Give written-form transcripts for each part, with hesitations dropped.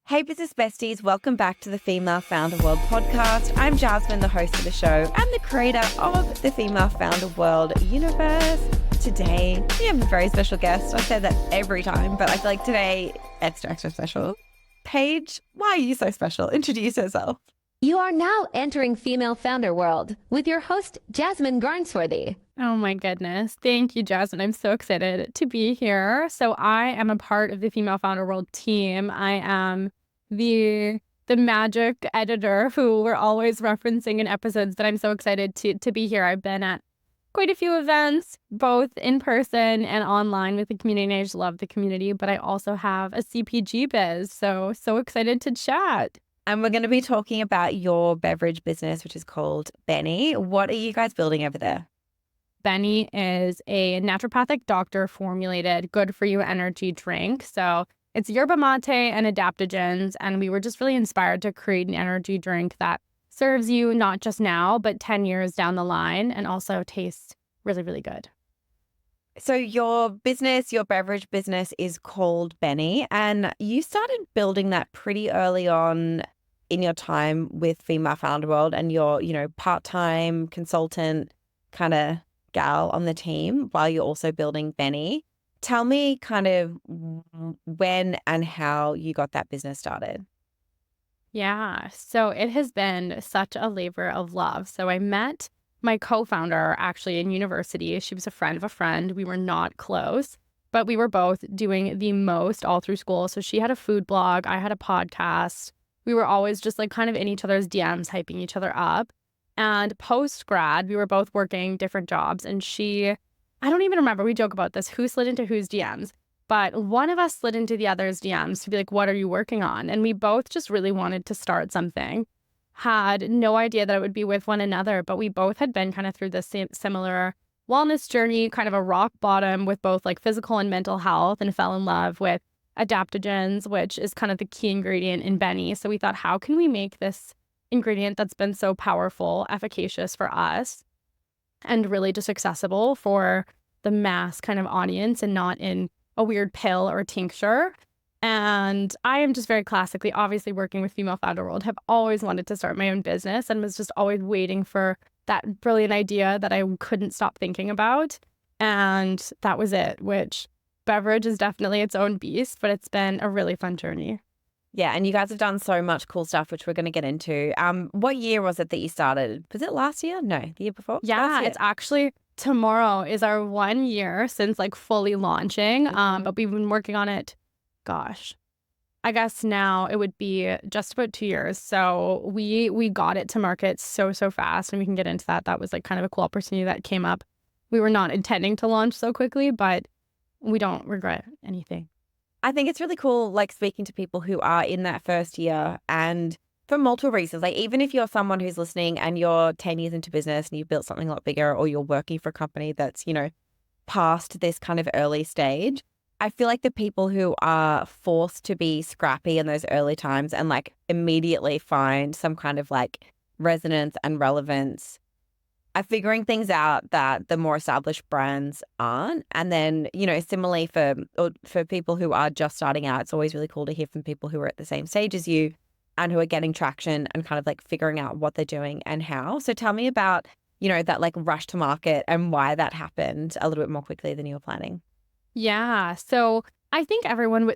Hey, business besties, welcome back to the Female Founder World podcast. I'm Jasmine, the host of the show and the creator of the Female Founder World universe. Today, we have a very special guest. I say that every time, but I feel like today, extra special. Paige, why are you so special? Introduce yourself. You are now entering Female Founder World with your host, Jasmine Garnsworthy. Oh my goodness. Thank you, Jasmine. I'm so excited to be here. So I am a part of the Female Founder World team. I am the magic editor who we're always referencing in episodes that I'm so excited to be here. I've been at quite a few events, both in person and online with the community. I just love the community, but I also have a CPG biz. So excited to chat. And we're going to be talking about your beverage business, which is called Benny. What are you guys building over there? Benny is a naturopathic doctor formulated good for you energy drink. So it's yerba mate and adaptogens. And we were just really inspired to create an energy drink that serves you not just now, but 10 years down the line and also tastes really, really good. So your business, your beverage business is called Benny, and you started building that pretty early on in your time with Female Founder World, and your, part-time consultant kind of gal on the team while you're also building Benny. Tell me kind of when and how you got that business started. Yeah, so it has been such a labor of love. So I met my co-founder actually in university. She was a friend of a friend. We were not close, but we were both doing the most all through school. So she had a food blog, I had a podcast. We were always just like kind of in each other's DMs, hyping each other up. And post-grad, we were both working different jobs. And I don't even remember, we joke about this, who slid into whose DMs. But one of us slid into the other's DMs to be like, what are you working on? And we both just really wanted to start something. Had no idea that it would be with one another, but we both had been kind of through this similar wellness journey, kind of a rock bottom with both like physical and mental health, and fell in love with adaptogens, which is kind of the key ingredient in Benny. So we thought, how can we make this ingredient that's been so powerful, efficacious for us, and really just accessible for the mass kind of audience and not in a weird pill or a tincture. And I am just very classically, obviously working with Female Founder World, have always wanted to start my own business and was just always waiting for that brilliant idea that I couldn't stop thinking about. And that was it, which beverage is definitely its own beast, but it's been a really fun journey. Yeah, and you guys have done so much cool stuff, which we're going to get into. What year was it that you started? Was it last year? No, the year before? Yeah, it's actually tomorrow is our 1 year since like fully launching. But we've been working on it, gosh, I guess now it would be just about 2 years. So we got it to market so fast, and we can get into that. That was like kind of a cool opportunity that came up. We were not intending to launch so quickly, but we don't regret anything. I think it's really cool, like speaking to people who are in that first year, and for multiple reasons. Like even if you're someone who's listening and you're 10 years into business and you've built something a lot bigger, or you're working for a company that's, past this kind of early stage, I feel like the people who are forced to be scrappy in those early times and like immediately find some kind of like resonance and relevance are figuring things out that the more established brands aren't. And then, similarly for people who are just starting out, it's always really cool to hear from people who are at the same stage as you and who are getting traction and kind of like figuring out what they're doing and how. So tell me about, that like rush to market and why that happened a little bit more quickly than you were planning. Yeah. So I think everyone,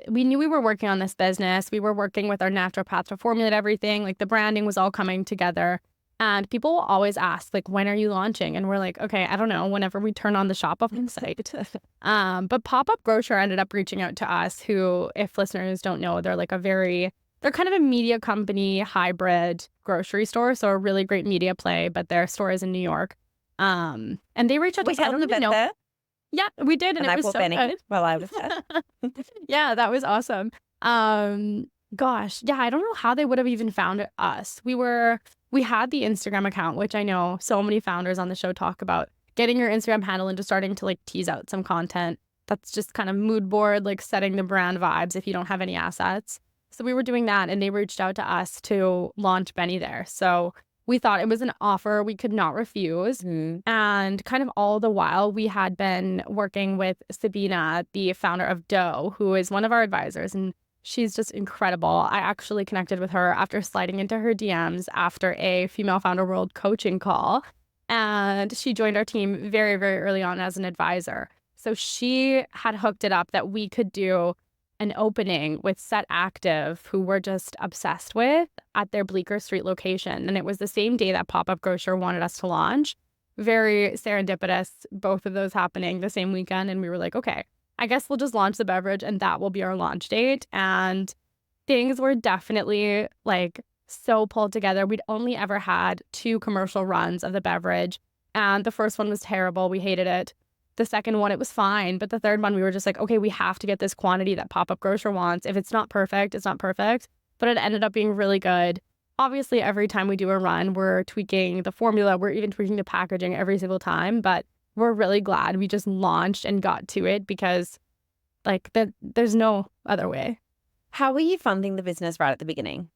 we knew we were working on this business. We were working with our naturopath to formulate everything. Like the branding was all coming together. And people will always ask, like, when are you launching? And we're like, okay, I don't know, whenever we turn on the Shopify site. But Pop-Up Grocer ended up reaching out to us, who, if listeners don't know, they're kind of a media company hybrid grocery store. So a really great media play, but their store is in New York. And they reached out to us. We held an event there. Yeah, we did. And it was so good. While I was there. Yeah, that was awesome. Gosh, yeah, I don't know how they would have even found us. We had the Instagram account, which I know so many founders on the show talk about, getting your Instagram handle and just starting to like tease out some content that's just kind of mood board, like setting the brand vibes if you don't have any assets. So we were doing that, and they reached out to us to launch Benny there. So we thought it was an offer we could not refuse. And kind of all the while, we had been working with Sabina, the founder of Dough, who is one of our advisors. And She's just incredible. I actually connected with her after sliding into her DMs after a Female Founder World coaching call. And she joined our team very, very early on as an advisor. So she had hooked it up that we could do an opening with Set Active, who we're just obsessed with, at their Bleecker Street location. And it was the same day that Pop-Up Grocer wanted us to launch. Very serendipitous, both of those happening the same weekend. And we were like, okay, I guess we'll just launch the beverage and that will be our launch date. And things were definitely like so pulled together. We'd only ever had 2 commercial runs of the beverage. And the first one was terrible. We hated it. The second one, it was fine. But the third one, we were just like, okay, we have to get this quantity that Pop-Up Grocer wants. If it's not perfect, it's not perfect. But it ended up being really good. Obviously, every time we do a run, we're tweaking the formula. We're even tweaking the packaging every single time. But we're really glad we just launched and got to it because like there's no other way. How were you funding the business right at the beginning?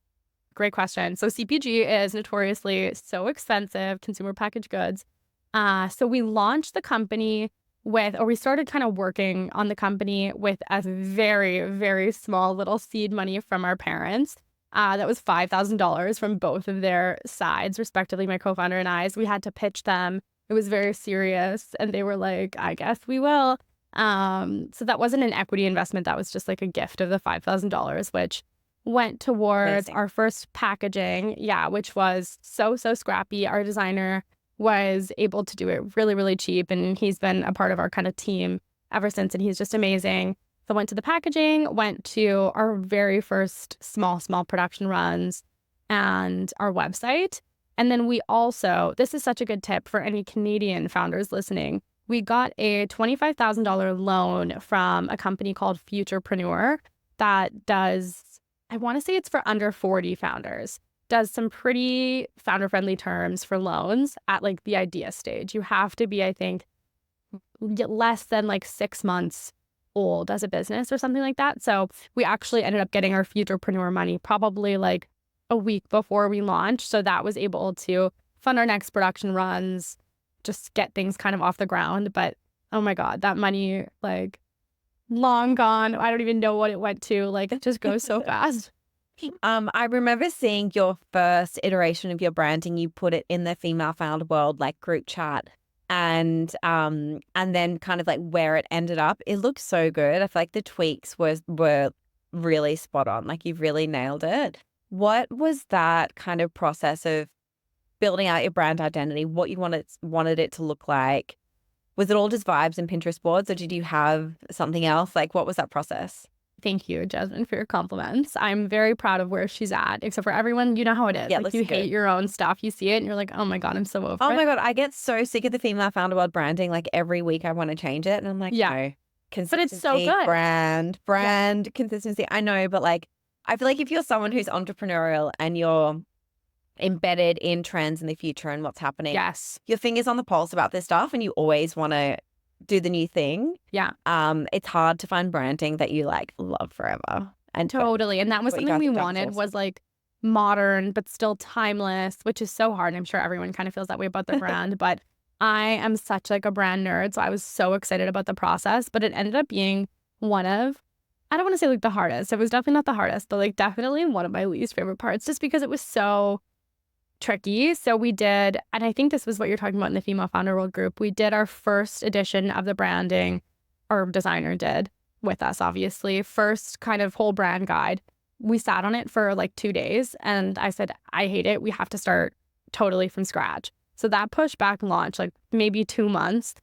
Great question. So CPG is notoriously so expensive, consumer packaged goods. So we launched the company we started kind of working on the company with a very, very small little seed money from our parents. That was $5,000 from both of their sides, respectively, my co-founder and I. So we had to pitch them. It was very serious. And they were like, I guess we will. So that wasn't an equity investment. That was just like a gift of the $5,000, which went towards our first packaging. Yeah, which was so scrappy. Our designer was able to do it really, really cheap. And he's been a part of our kind of team ever since. And he's just amazing. So went to the packaging, went to our very first small production runs and our website. And then we also, this is such a good tip for any Canadian founders listening, we got a $25,000 loan from a company called Futurepreneur that does, I want to say it's for under 40 founders, does some pretty founder-friendly terms for loans at like the idea stage. You have to be, I think, less than like 6 months old as a business or something like that. So we actually ended up getting our Futurepreneur money probably like a week before we launched. So that was able to fund our next production runs, just get things kind of off the ground. But oh my God, that money, like long gone. I don't even know what it went to. Like it just goes so fast. I remember seeing your first iteration of your branding. You put it in the Female Founder World like group chat, and then kind of like where it ended up. It looked so good. I feel like the tweaks were really spot on. Like you've really nailed it. What was that kind of process of building out your brand identity? What you wanted it to look like? Was it all just vibes and Pinterest boards, or did you have something else? Like what was that process? Thank you, Jasmine, for your compliments. I'm very proud of where she's at, except for everyone, you know how it is. Yeah, like you hate your own stuff. You see it and you're like, oh my God, I'm so over it. Oh my God, I get so sick of the Female Founder World branding. Like every week I want to change it. And I'm like, no. Consistency, but it's so good. Brand, consistency. I know, but like, I feel like if you're someone who's entrepreneurial and you're embedded in trends in the future and what's happening, yes, your finger's on the pulse about this stuff and you always want to do the new thing. Yeah. It's hard to find branding that you like love forever. And totally. And that was something we wanted was like modern, but still timeless, which is so hard. I'm sure everyone kind of feels that way about their brand, but I am such like a brand nerd. So I was so excited about the process, but it ended up being one of, I don't want to say like the hardest. It was definitely not the hardest, but like definitely one of my least favorite parts just because it was so tricky. So we did, and I think this was what you're talking about in the Female Founder World group. We did our first edition of the branding, our designer did with us, obviously. First kind of whole brand guide. We sat on it for like 2 days and I said, I hate it. We have to start totally from scratch. So that pushed back launch like maybe 2 months,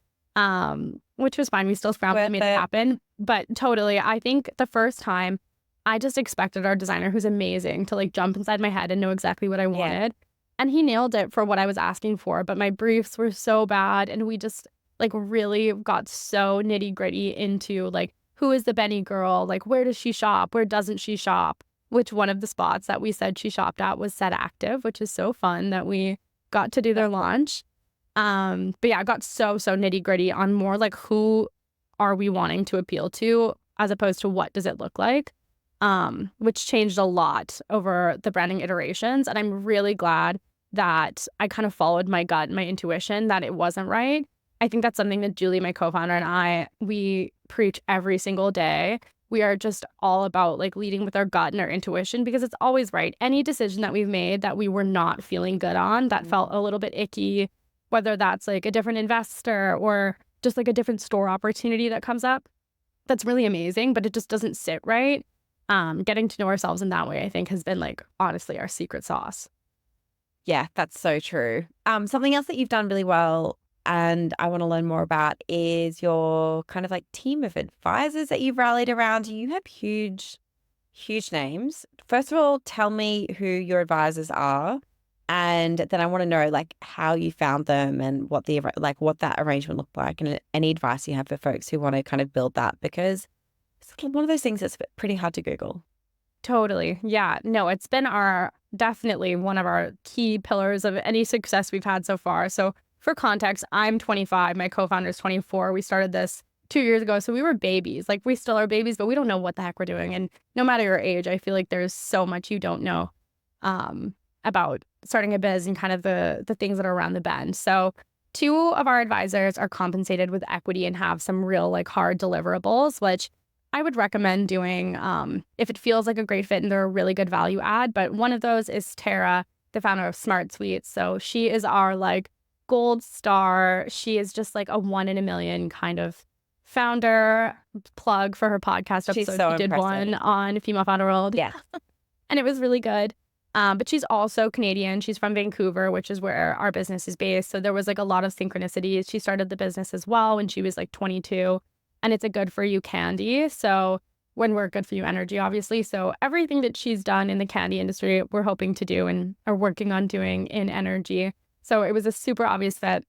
which was fine. We still scrambled, made it happen. But totally, I think the first time I just expected our designer, who's amazing, to like jump inside my head and know exactly what I wanted. And he nailed it for what I was asking for, but my briefs were so bad. And we just like really got so nitty gritty into like, who is the Benny girl? Like, where does she shop? Where doesn't she shop? Which one of the spots that we said she shopped at was Set Active, which is so fun that we got to do their launch. But yeah, I got so nitty gritty on more like who are we wanting to appeal to as opposed to what does it look like? Which changed a lot over the branding iterations. And I'm really glad that I kind of followed my gut, my intuition that it wasn't right. I think that's something that Julie, my co-founder, and we preach every single day. we are just all about like leading with our gut and our intuition because it's always right. Any decision that we've made that we were not feeling good on, that felt a little bit icky, whether that's like a different investor or just like a different store opportunity that comes up, that's really amazing, but it just doesn't sit right. Getting to know ourselves in that way, I think, has been like honestly our secret sauce. Yeah, that's so true. Something else that you've done really well and I want to learn more about is your kind of like team of advisors that you've rallied around. You have huge, huge names. First of all, tell me who your advisors are. And then I want to know like how you found them and what what that arrangement looked like and any advice you have for folks who want to kind of build that because it's one of those things that's pretty hard to Google. Totally. Yeah. No, it's been definitely one of our key pillars of any success we've had so far. So for context, I'm 25. My co-founder is 24. We started this 2 years ago. So we were babies. Like we still are babies, but we don't know what the heck we're doing. And no matter your age, I feel like there's so much you don't know about starting a biz and kind of the things that are around the bend. So 2 of our advisors are compensated with equity and have some real like hard deliverables, which I would recommend doing if it feels like a great fit and they're a really good value add. But one of those is Tara, the founder of Smart Suites. So she is our like gold star. She is just like a 1 in a million kind of founder. Plug for her podcast episode. She's so she did impressive. one on Female Founder World. Yeah. And it was really good. But she's also Canadian. She's from Vancouver, which is where our business is based. So there was like a lot of synchronicities. She started the business as well when she was like 22. And it's a good for you candy. So when we're good for you energy, obviously. So everything that she's done in the candy industry, we're hoping to do and are working on doing in energy. So it was a super obvious fit.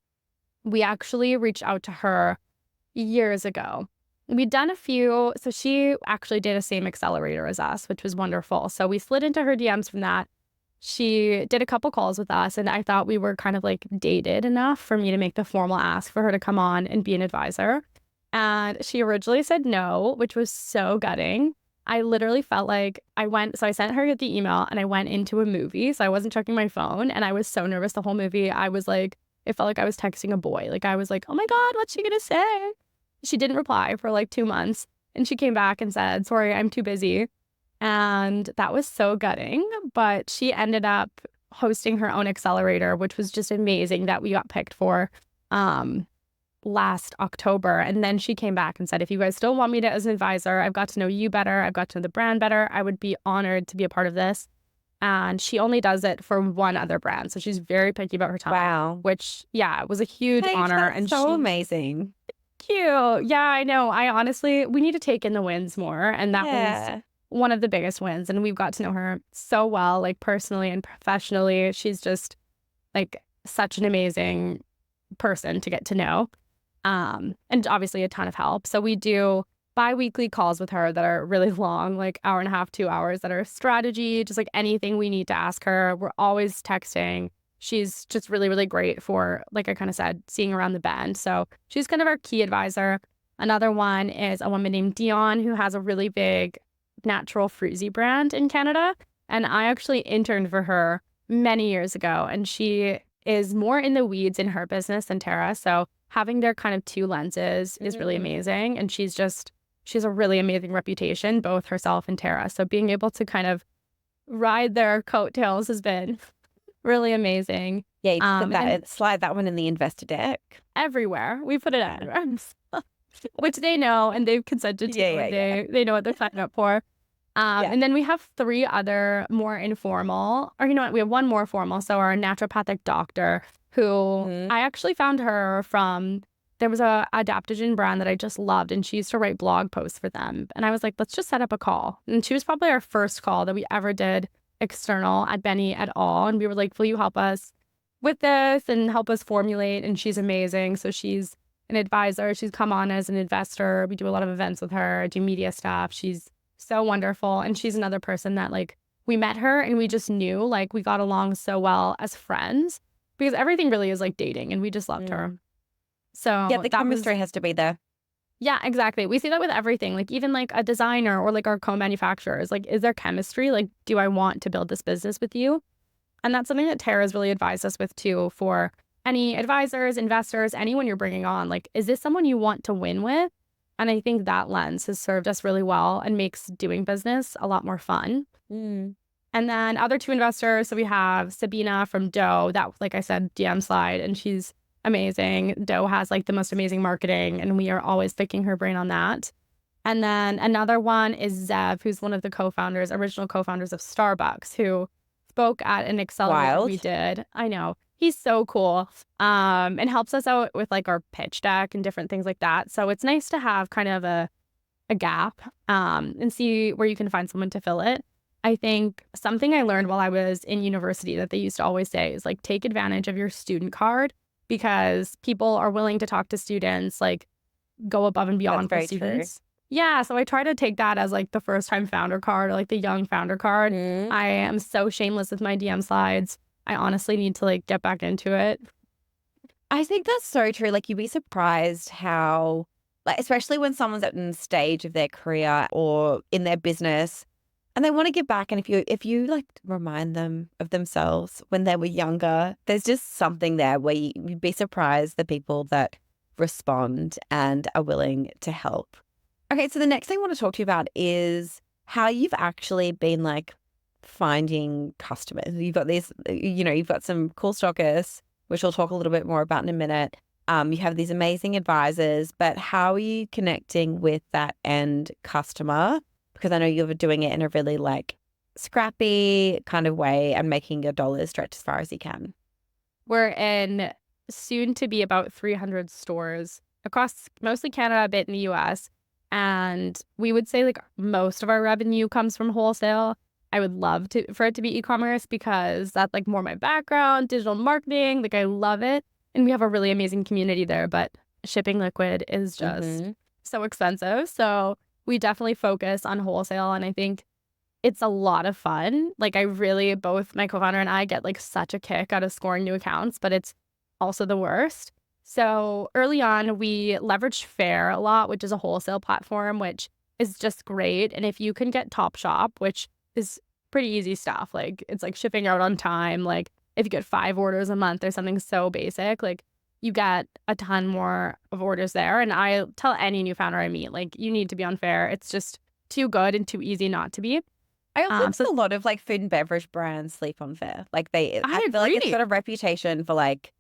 We actually reached out to her years ago. We'd done a few. So she actually did a same accelerator as us, which was wonderful. So we slid into her DMs from that. She did a couple calls with us, and I thought we were kind of like dated enough for me to make the formal ask for her to come on and be an advisor. And she originally said no, which was so gutting. I literally felt like I sent her the email and I went into a movie. So I wasn't checking my phone and I was so nervous the whole movie. I was like, it felt like I was texting a boy. Like I was like, oh my God, what's she going to say? She didn't reply for like 2 months. And she came back and said, sorry, I'm too busy. And that was so gutting. But she ended up hosting her own accelerator, which was just amazing that we got picked for last October. And then she came back and said, if you guys still want me as an advisor, I've got to know you better. I've got to know the brand better. I would be honored to be a part of this. And she only does it for one other brand. So she's very picky about her time. Wow. Which, yeah, was a huge honor. That's and so amazing. Cute. Yeah, I know. We need to take in the wins more. And that was one of the biggest wins. And we've got to know her so well, like personally and professionally. She's just like such an amazing person to get to know. And obviously a ton of help. So we do bi-weekly calls with her that are really long, like 1.5 to 2 hours, that are strategy, just like anything we need to ask her. We're always texting. She's just really, really great for, like I kind of said, seeing around the bend. So she's kind of our key advisor. Another one is a woman named Dion who has a really big natural fruity brand in Canada. And I actually interned for her many years ago. And she is more in the weeds in her business than Tara. So having their kind of 2 lenses is really amazing. And she has a really amazing reputation, both herself and Tara. So being able to kind of ride their coattails has been really amazing. Yeah, you put slide that one in the investor deck. Everywhere. We put it everywhere. Which they know and they've consented to. They know what they're signing up for. And then we have 3 other more informal, or you know what, we have 1 more formal. So our naturopathic doctor, who I actually found her from, there was a adaptogen brand that I just loved, and she used to write blog posts for them. And I was like, let's just set up a call. And she was probably our first call that we ever did external at Benny at all. And we were like, will you help us with this and help us formulate? And she's amazing. So she's an advisor. She's come on as an investor. We do a lot of events with her, do media stuff. She's so wonderful. And she's another person that like we met her and we just knew like we got along so well as friends because everything really is like dating and we just loved her. So yeah, the chemistry has to be there. Yeah, exactly. We see that with everything, like even like a designer or like our co-manufacturers, like is there chemistry? Like, do I want to build this business with you? And that's something that Tara's really advised us with too, for any advisors, investors, anyone you're bringing on. Like, is this someone you want to win with? And I think that lens has served us really well and makes doing business a lot more fun. Mm. And then other two investors. So we have Sabina from Doe, that, like I said, DM slide, and she's amazing. Doe has like the most amazing marketing, and we are always picking her brain on that. And then another one is Zev, who's one of the original co-founders of Starbucks, who spoke at an accelerator we Wild. did. I know. He's so cool. And helps us out with like our pitch deck and different things like that. So it's nice to have kind of a gap and see where you can find someone to fill it. I think something I learned while I was in university that they used to always say is like, take advantage of your student card, because people are willing to talk to students, like go above and beyond for very true. students. Yeah, so I try to take that as like the first time founder card, or like the young founder card. Mm. I am so shameless with my DM slides. I honestly need to like get back into it. I think that's so true. Like, you'd be surprised how, like, especially when someone's at a stage of their career or in their business and they want to give back. And if you like remind them of themselves when they were younger, there's just something there where you'd be surprised the people that respond and are willing to help. Okay, so the next thing I want to talk to you about is how you've actually been like finding customers. You've got these, you've got some cool stockists, which we'll talk a little bit more about in a minute. You have these amazing advisors, but how are you connecting with that end customer? Because I know you're doing it in a really like scrappy kind of way and making your dollars stretch as far as you can. We're in soon to be about 300 stores across mostly Canada, a bit in the US. And we would say like most of our revenue comes from wholesale. I would love for it to be e-commerce, because that's like more my background, digital marketing. Like I love it. And we have a really amazing community there, but shipping liquid is just so expensive. So we definitely focus on wholesale. And I think it's a lot of fun. Like both my co-founder and I get like such a kick out of scoring new accounts, but it's also the worst. So early on, we leveraged Fair a lot, which is a wholesale platform, which is just great. And if you can get Top Shop, which is pretty easy stuff, like it's like shipping out on time. Like if you get 5 orders a month or something so basic, like you get a ton more of orders there. And I tell any new founder I meet, like you need to be on Fair. It's just too good and too easy not to be. I also think a lot of like food and beverage brands sleep on Fair. Like I feel like it's got a reputation for like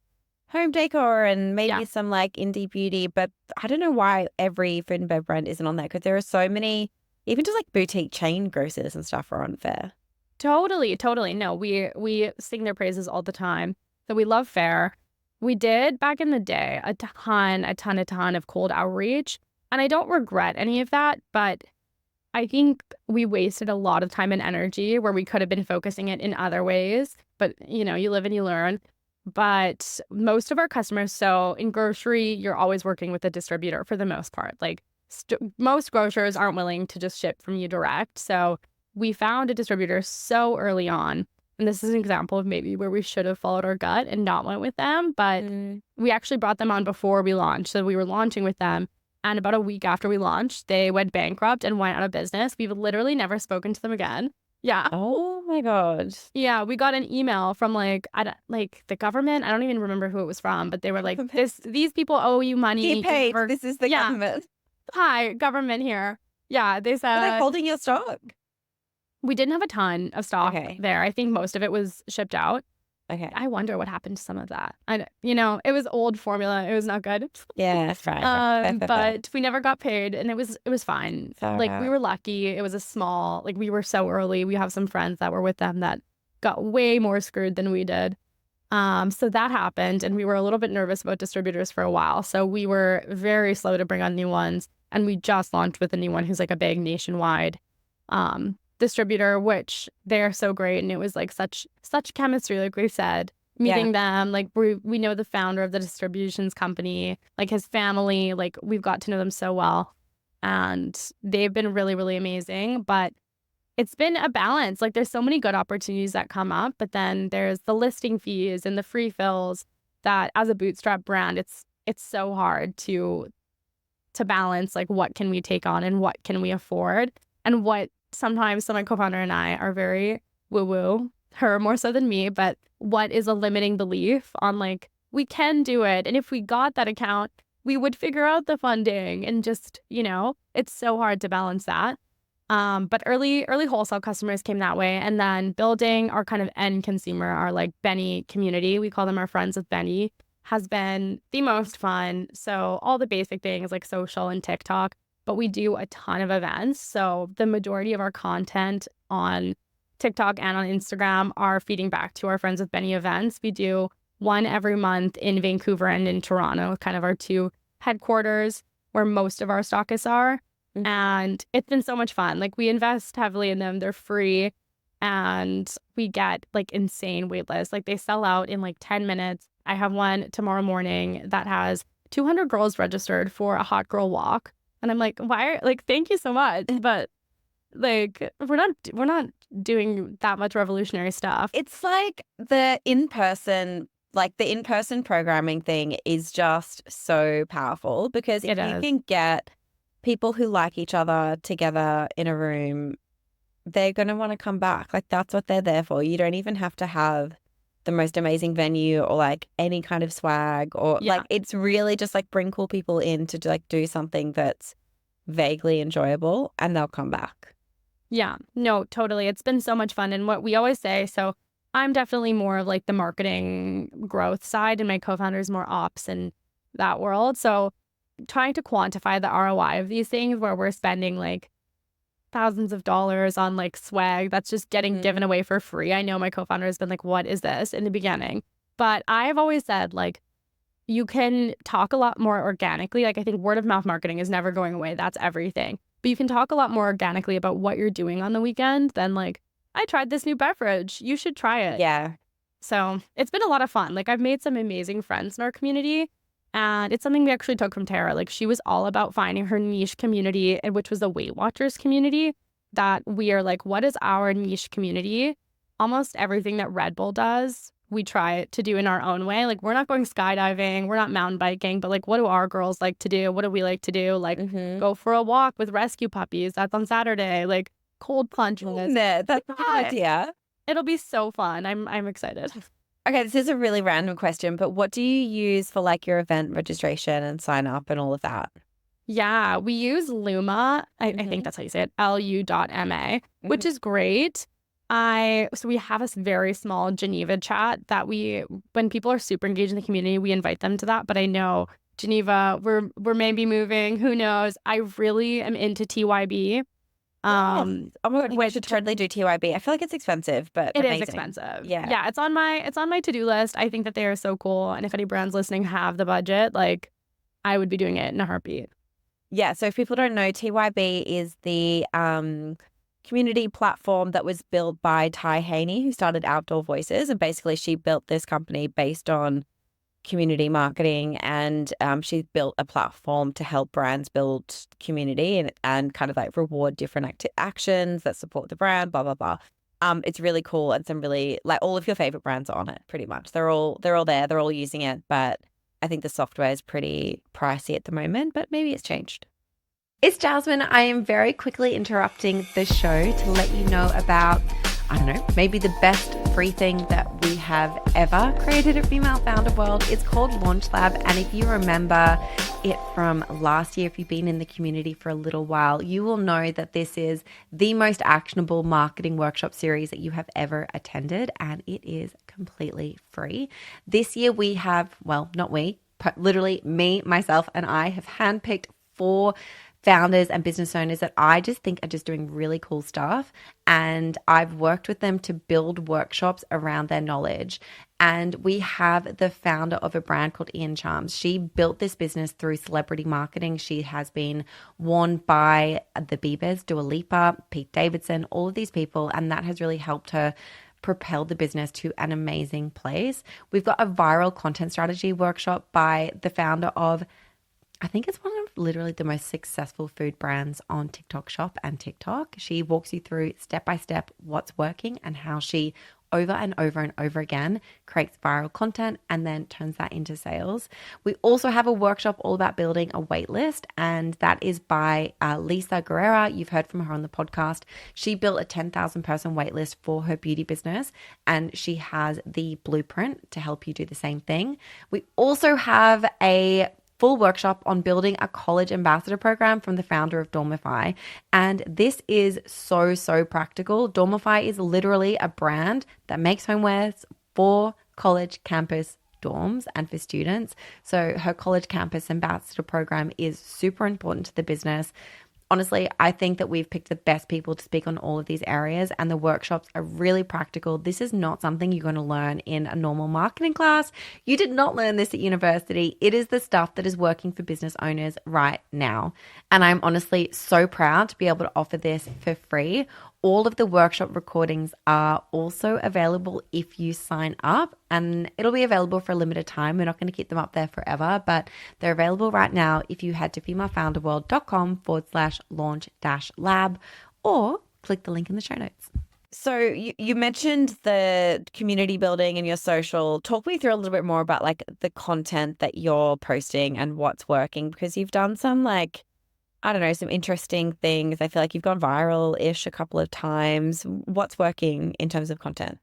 home decor and maybe some like indie beauty, but I don't know why every food and beverage brand isn't on there, because there are so many, even just like boutique chain grocers and stuff are on Fair. Totally. No, we sing their praises all the time. So we love Fair. We did back in the day a ton of cold outreach, and I don't regret any of that, but I think we wasted a lot of time and energy where we could have been focusing it in other ways. But you live and you learn. But most of our customers, so in grocery, you're always working with a distributor for the most part. Like most grocers aren't willing to just ship from you direct. So we found a distributor so early on. And this is an example of maybe where we should have followed our gut and not went with them. But we actually brought them on before we launched. So we were launching with them. And about a week after we launched, they went bankrupt and went out of business. We've literally never spoken to them again. Yeah. Oh my God. Yeah, we got an email from the government. I don't even remember who it was from, but they were like, these people owe you money. Get paid. This is the government. Hi, government here. Yeah, they said. Are they holding your stock? We didn't have a ton of stock there. I think most of it was shipped out. Okay. I wonder what happened to some of that. It was old formula. It was not good. Yeah, that's right. But we never got paid, and it was fine. We were lucky. It was a small, we were so early. We have some friends that were with them that got way more screwed than we did. So that happened, and we were a little bit nervous about distributors for a while. So we were very slow to bring on new ones, and we just launched with a new one who's like a big nationwide distributor, which they're so great. And it was like such chemistry, like we said, meeting them. Like we know the founder of the distributions company, like his family, like we've got to know them so well, and they've been really, really amazing. But it's been a balance. Like there's so many good opportunities that come up, but then there's the listing fees and the free fills that as a bootstrap brand, it's so hard to balance, like what can we take on and what can we afford, and what sometimes my co-founder and I are very woo-woo, her more so than me, but what is a limiting belief on like, we can do it. And if we got that account, we would figure out the funding and just, it's so hard to balance that. But early wholesale customers came that way. And then building our kind of end consumer, our like Benny community, we call them our friends with Benny, has been the most fun. So all the basic things like social and TikTok, but we do a ton of events. So the majority of our content on TikTok and on Instagram are feeding back to our Friends with Benny events. We do one every month in Vancouver and in Toronto, kind of our two headquarters where most of our stockists are. And it's been so much fun. Like we invest heavily in them. They're free and we get like insane wait lists. Like they sell out in like 10 minutes. I have one tomorrow morning that has 200 girls registered for a hot girl walk. And I'm like, thank you so much. But like, we're not doing that much revolutionary stuff. It's like the in-person programming thing is just so powerful because if you can get people who like each other together in a room, they're going to want to come back. Like that's what they're there for. You don't even have to have the most amazing venue or like any kind of swag or like it's really just like bring cool people in to like do something that's vaguely enjoyable and they'll come back. Yeah, no, totally. It's been so much fun. And what we always say, so I'm definitely more of like the marketing growth side and my co-founder is more ops in that world. So trying to quantify the ROI of these things where we're spending like thousands of dollars on like swag that's just getting given away for free. I know my co-founder has been like, what is this in the beginning? But I've always said like, you can talk a lot more organically. Like I think word of mouth marketing is never going away. That's everything. But you can talk a lot more organically about what you're doing on the weekend than like, I tried this new beverage. You should try it. Yeah. So it's been a lot of fun. Like I've made some amazing friends in our community. And it's something we actually took from Tara. Like she was all about finding her niche community, which was the Weight Watchers community, that we are like, what is our niche community? Almost everything that Red Bull does, we try to do in our own way. Like we're not going skydiving, we're not mountain biking, but like what do our girls like to do? What do we like to do? Like go for a walk with rescue puppies. That's on Saturday. Like cold plunges. That's a good idea. It'll be so fun. I'm excited. Okay, this is a really random question, but what do you use for like your event registration and sign up and all of that? Yeah, we use Luma. I think that's how you say it, lu.ma, which is great. So we have a very small Geneva chat that when people are super engaged in the community, we invite them to that. But I know Geneva, we're maybe moving, who knows? I really am into TYB. Oh my God, we should totally do TYB. I feel like it's expensive, but it amazing. is expensive. Yeah. It's on my to-do list. I think that they are so cool. And if any brands listening have the budget, like I would be doing it in a heartbeat. Yeah. So if people don't know, TYB is the community platform that was built by Ty Haney, who started Outdoor Voices. And basically she built this company based on community marketing, and she's built a platform to help brands build community and kind of like reward different actions that support the brand, blah, blah, blah. It's really cool, and some really like all of your favorite brands are on it pretty much. They're all there, they're all using it, but I think the software is pretty pricey at the moment, but maybe it's changed. It's Jasmine. I am very quickly interrupting the show to let you know about, I don't know, maybe the best free thing that we have ever created at Female Founder World. It's called Launch Lab. And if you remember it from last year, if you've been in the community for a little while, you will know that this is the most actionable marketing workshop series that you have ever attended. And it is completely free. This year we have, well, not we, but literally me, myself, and I have handpicked 4 founders and business owners that I just think are just doing really cool stuff. And I've worked with them to build workshops around their knowledge. And we have the founder of a brand called Ian Charms. She built this business through celebrity marketing. She has been worn by the Biebers, Dua Lipa, Pete Davidson, all of these people. And that has really helped her propel the business to an amazing place. We've got a viral content strategy workshop by the founder of, I think it's one of literally the most successful food brands on TikTok Shop and TikTok. She walks you through step by step what's working and how she over and over and over again creates viral content and then turns that into sales. We also have a workshop all about building a wait list, and that is by Lisa Guerrera. You've heard from her on the podcast. She built a 10,000 person wait list for her beauty business, and she has the blueprint to help you do the same thing. We also have a full workshop on building a college ambassador program from the founder of Dormify. And this is so, so practical. Dormify is literally a brand that makes homewares for college campus dorms and for students. So her college campus ambassador program is super important to the business. Honestly, I think that we've picked the best people to speak on all of these areas, and the workshops are really practical. This is not something you're going to learn in a normal marketing class. You did not learn this at university. It is the stuff that is working for business owners right now. And I'm honestly so proud to be able to offer this for free. All of the workshop recordings are also available if you sign up, and it'll be available for a limited time. We're not going to keep them up there forever, but they're available right now if you head to femalefounderworld.com/launch-lab or click the link in the show notes. So you mentioned the community building and your social. Talk me through a little bit more about like the content that you're posting and what's working, because you've done some like, I don't know, some interesting things. I feel like you've gone viral-ish a couple of times. What's working in terms of content?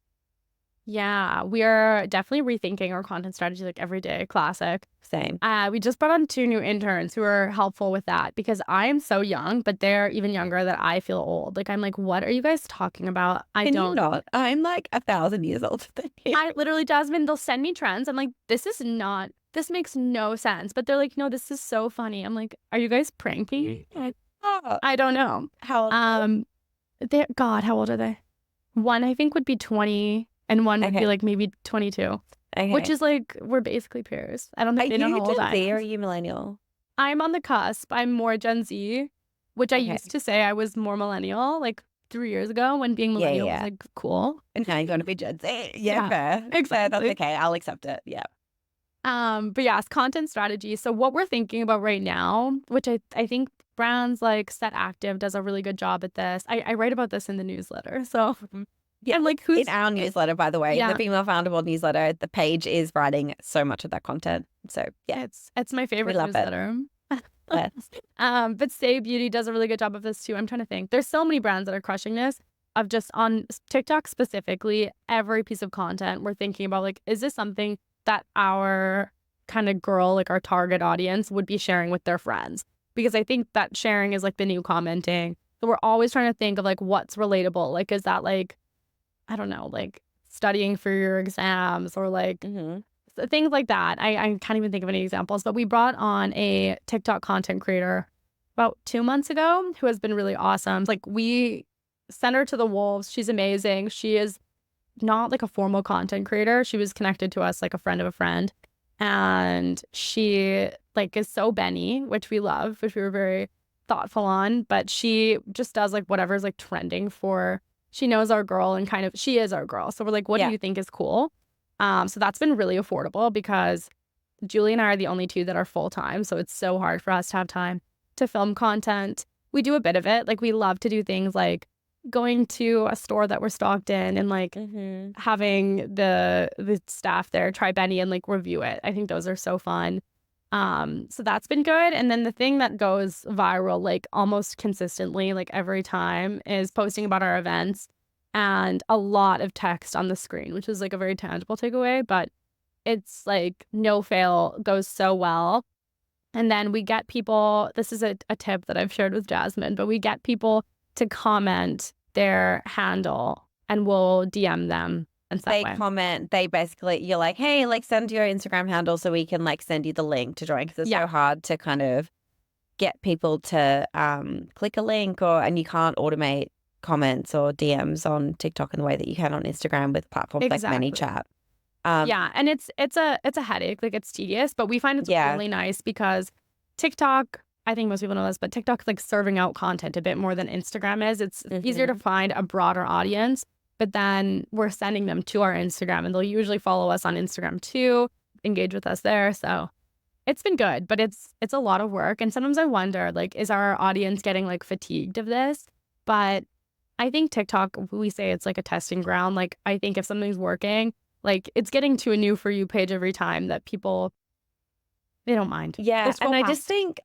Yeah, we are definitely rethinking our content strategy like every day. Classic. Same. We just brought on 2 new interns who are helpful with that because I am so young, but they're even younger that I feel old. Like, I'm like, what are you guys talking about? Can you not? I'm like 1,000 years older than you. I literally, Jasmine, they'll send me trends. I'm like, this makes no sense. But they're like, no, this is so funny. I'm like, are you guys pranking? I don't know. How old? God, how old are they? One, I think, would be 20, and one would be Okay. like maybe 22, Okay. which is like, we're basically peers. I don't think they know how old Gen I Z or am. are you millennial? I'm on the cusp. I'm more Gen Z, which I Okay. used to say I was more millennial like 3 years ago when being millennial was like cool. And now you're going to be Gen Z. Yeah, Fair. exactly. That's okay. I'll accept it. Yeah. But yeah, it's content strategy. So what we're thinking about right now, which I think brands like Set Active does a really good job at this. I write about this in the newsletter. So Yeah, I'm like, who's in our newsletter, by the way, Yeah. the Female Founder World newsletter, the Paige is writing so much of that content. So yeah, It's my favorite love it. newsletter. But Say Beauty does a really good job of this too. I'm trying to think. There's so many brands that are crushing this. Of just on TikTok specifically, every piece of content we're thinking about, like, is this something that our kind of girl, like our target audience, would be sharing with their friends? Because I think that sharing is like the new commenting. So we're always trying to think of like what's relatable. Like, is that like, I don't know, like studying for your exams or like things like that. I can't even think of any examples, but we brought on a TikTok content creator about 2 months ago who has been really awesome. Like, we sent her to the wolves. She's amazing. She is not like a formal content creator. She was connected to us like a friend of a friend. And she like is so Benny, which we love, which we were very thoughtful on. But she just does like whatever's like trending for, she knows our girl and kind of, she is our girl. So we're like, what do you think is cool? So that's been really affordable because Julie and I are the only 2 that are full time. So it's so hard for us to have time to film content. We do a bit of it. Like, we love to do things like going to a store that we're stocked in and like having the staff there try Benny and like review it. I think those are so fun. So that's been good. And then the thing that goes viral like almost consistently, like every time, is posting about our events and a lot of text on the screen, which is like a very tangible takeaway, but it's like no fail, goes so well. And then we get people, this is a tip that I've shared with Jasmine, but we get people to comment their handle and we'll DM them. And they comment, they basically, you're like, hey, like send your Instagram handle so we can like send you the link to join, because it's so hard to kind of get people to click a link, and you can't automate comments or DMs on TikTok in the way that you can on Instagram with platforms like ManyChat. And it's a headache, like it's tedious, but we find it's really nice because TikTok, I think most people know this, but TikTok's like serving out content a bit more than Instagram is. It's easier to find a broader audience, but then we're sending them to our Instagram and they'll usually follow us on Instagram too, engage with us there. So it's been good, but it's a lot of work. And sometimes I wonder, like, is our audience getting like fatigued of this? But I think TikTok, we say it's like a testing ground. Like, I think if something's working, like it's getting to a new For You page every time that people, they don't mind. Yeah. And I just think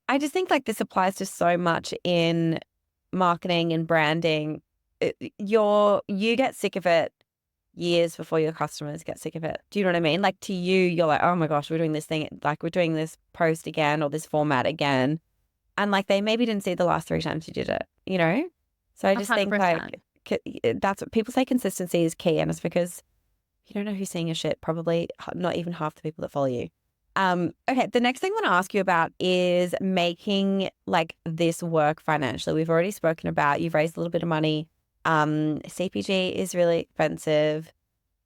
like this applies to so much in marketing and branding. You get sick of it. years before your customers get sick of it. Do you know what I mean? Like to you, you're like, oh my gosh, we're doing this thing, like we're doing this post again or this format again. And like they maybe didn't see the last 3 times you did it, you know? So I just think 100%. like that's what people say, consistency is key. And it's because you don't know who's seeing your shit, probably not even half the people that follow you. Okay, the next thing I want to ask you about is making like this work financially. We've already spoken about, you've raised a little bit of money. CPG is really expensive,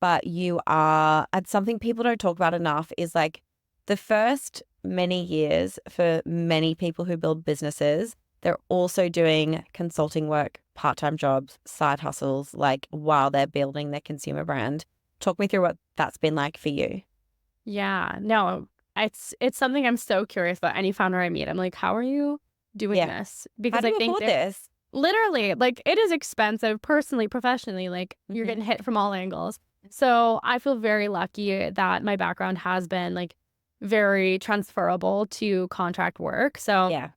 but you are, and something people don't talk about enough is like the first many years for many people who build businesses, they're also doing consulting work, part-time jobs, side hustles, like while they're building their consumer brand. Talk me through what that's been like for you. Yeah, no, it's something I'm so curious about. Any founder I meet, I'm like, how are you doing this? How Because do I you think afford this? literally, like, it is expensive personally, professionally, like you're getting hit from all angles. So I feel very lucky that my background has been like very transferable to contract work. So Yeah.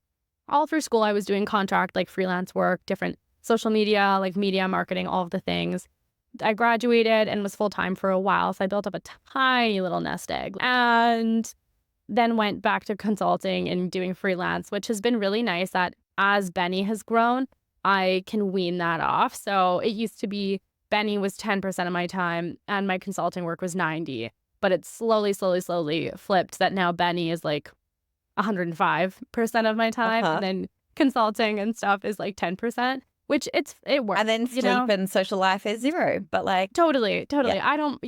all through school, I was doing contract, like freelance work, different social media, like media marketing, all of the things. I graduated and was full-time for a while. So I built up a tiny little nest egg and then went back to consulting and doing freelance, which has been really nice that as Benny has grown, I can wean that off. So it used to be Benny was 10% of my time and my consulting work was 90, but it's slowly flipped that now Benny is like 105% of my time and then consulting and stuff is like 10%. Which it works. And then sleep and social life is 0, but like totally. Yeah. I don't,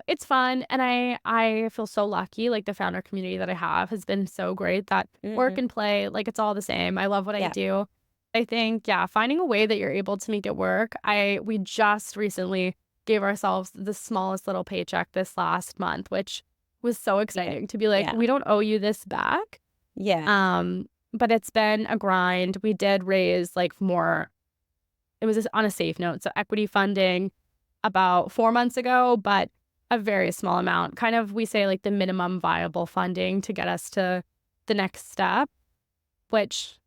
it's fun. And I feel so lucky. Like the founder community that I have has been so great that work and play, like it's all the same. I love what I do. I think, finding a way that you're able to make it work. We just recently gave ourselves the smallest little paycheck this last month, which was so exciting to be like, we don't owe you this back. Yeah. But it's been a grind. We did raise like more. It was just on a safe note. So equity funding about 4 months ago, but a very small amount. Kind of, we say like the minimum viable funding to get us to the next step, which,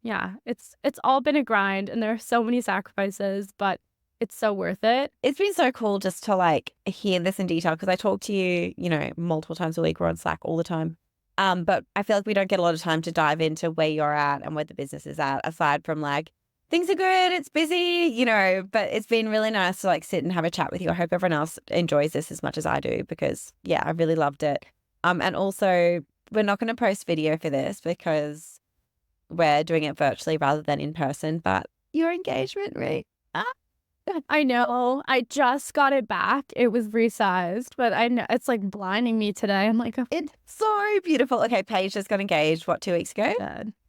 it's all been a grind and there are so many sacrifices, but it's so worth it. It's been so cool just to like hear this in detail because I talk to you, multiple times a week. We're on Slack all the time. But I feel like we don't get a lot of time to dive into where you're at and where the business is at, aside from like, things are good, it's busy, but it's been really nice to like sit and have a chat with you. I hope everyone else enjoys this as much as I do because I really loved it. And also we're not going to post video for this because we're doing it virtually rather than in person, but your engagement rate. I know. I just got it back. It was resized, but I know it's like blinding me today. I'm like, it's so beautiful. Okay, Paige just got engaged, 2 weeks ago?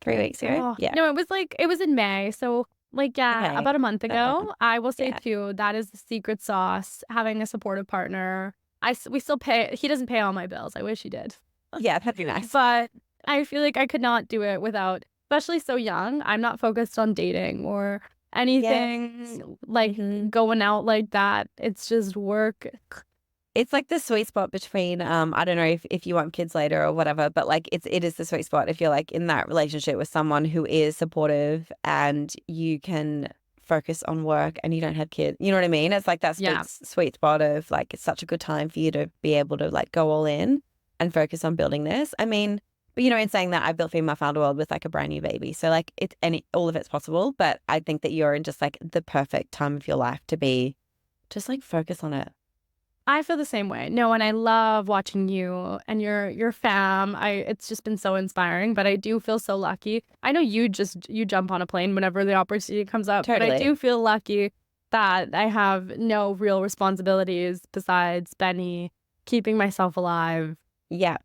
3 weeks ago? Oh, yeah. No, it was in May. So like, Okay. about a month ago. I will say too, that is the secret sauce, having a supportive partner. We still pay, he doesn't pay all my bills. I wish he did. Yeah, that'd be nice. But I feel like I could not do it without, especially so young. I'm not focused on dating or anything like going out like that. It's just work. It's like the sweet spot between, I don't know if you want kids later or whatever, but like it is the sweet spot if you're like in that relationship with someone who is supportive and you can focus on work and you don't have kids. You know what I mean? It's like that sweet spot of like, it's such a good time for you to be able to like go all in and focus on building this. I mean, but in saying that, I built Female Founder World with like a brand new baby. So like all of it's possible, but I think that you're in just like the perfect time of your life to be just like focus on it. I feel the same way. No, and I love watching you and your fam. It's just been so inspiring, but I do feel so lucky. I know you jump on a plane whenever the opportunity comes up, Totally. but I do feel lucky that I have no real responsibilities besides Benny, keeping myself alive. Yeah.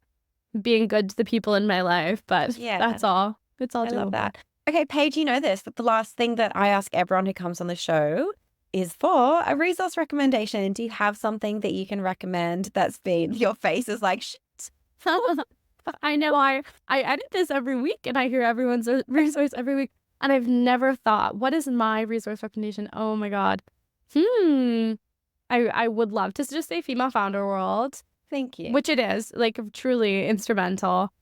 Being good to the people in my life, but that's all. It's all doable. I love that. Okay, Paige, you know this, but the last thing that I ask everyone who comes on the show is for a resource recommendation. Do you have something that you can recommend that's been, your face is like, shit. I know I edit this every week and I hear everyone's resource every week and I've never thought, what is my resource recommendation? Oh my God. I would love to just say Female Founder World. Thank you. Which it is, like truly instrumental.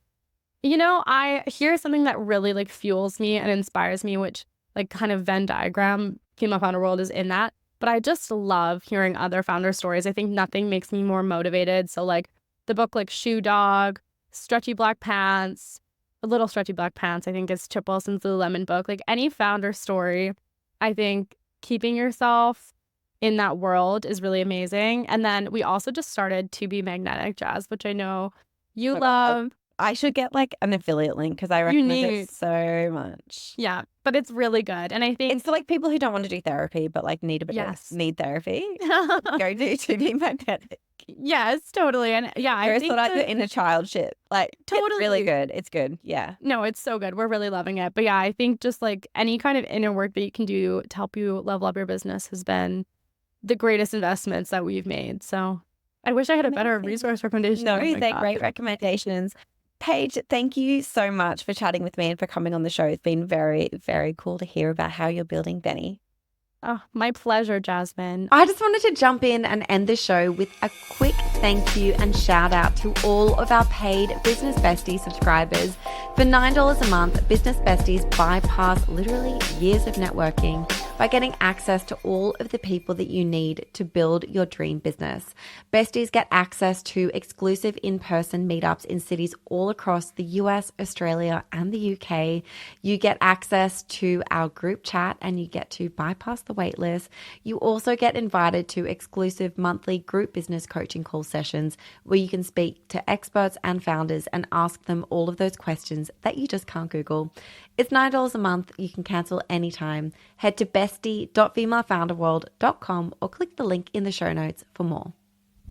I hear something that really like fuels me and inspires me, which like kind of Venn diagram, Female Founder World is in that. But I just love hearing other founder stories. I think nothing makes me more motivated. So like the book like Shoe Dog, Stretchy Black Pants, A Little Stretchy Black Pants, I think is Chip Wilson's Lululemon book. Like any founder story, I think keeping yourself in that world is really amazing. And then we also just started To Be Magnetic, Jazz, which I know you love. I should get like an affiliate link because I recommend it so much. Yeah, but it's really good. And I think It's for like people who don't want to do therapy but like need a bit of need therapy. Go do To Be Magnetic. Yes, totally. And yeah, I think sort of like the inner child shit. Like Totally. it's really good. It's good. Yeah. No, it's so good. We're really loving it. But yeah, I think just like any kind of inner work that you can do to help you level up your business has been the greatest investments that we've made. So I wish I had a better resource recommendation. No, they're great recommendations. Paige, thank you so much for chatting with me and for coming on the show. It's been very, very cool to hear about how you're building Benny. Oh, my pleasure, Jasmine. I just wanted to jump in and end the show with a quick thank you and shout out to all of our paid Business Bestie subscribers. For $9 a month, Business Besties bypass literally years of networking by getting access to all of the people that you need to build your dream business. Besties get access to exclusive in-person meetups in cities all across the US, Australia, and the UK. You get access to our group chat and you get to bypass the waitlist. You also get invited to exclusive monthly group business coaching call sessions where you can speak to experts and founders and ask them all of those questions that you just can't Google. It's $9 a month. You can cancel anytime. Head to bestie.femalefounderworld.com or click the link in the show notes for more.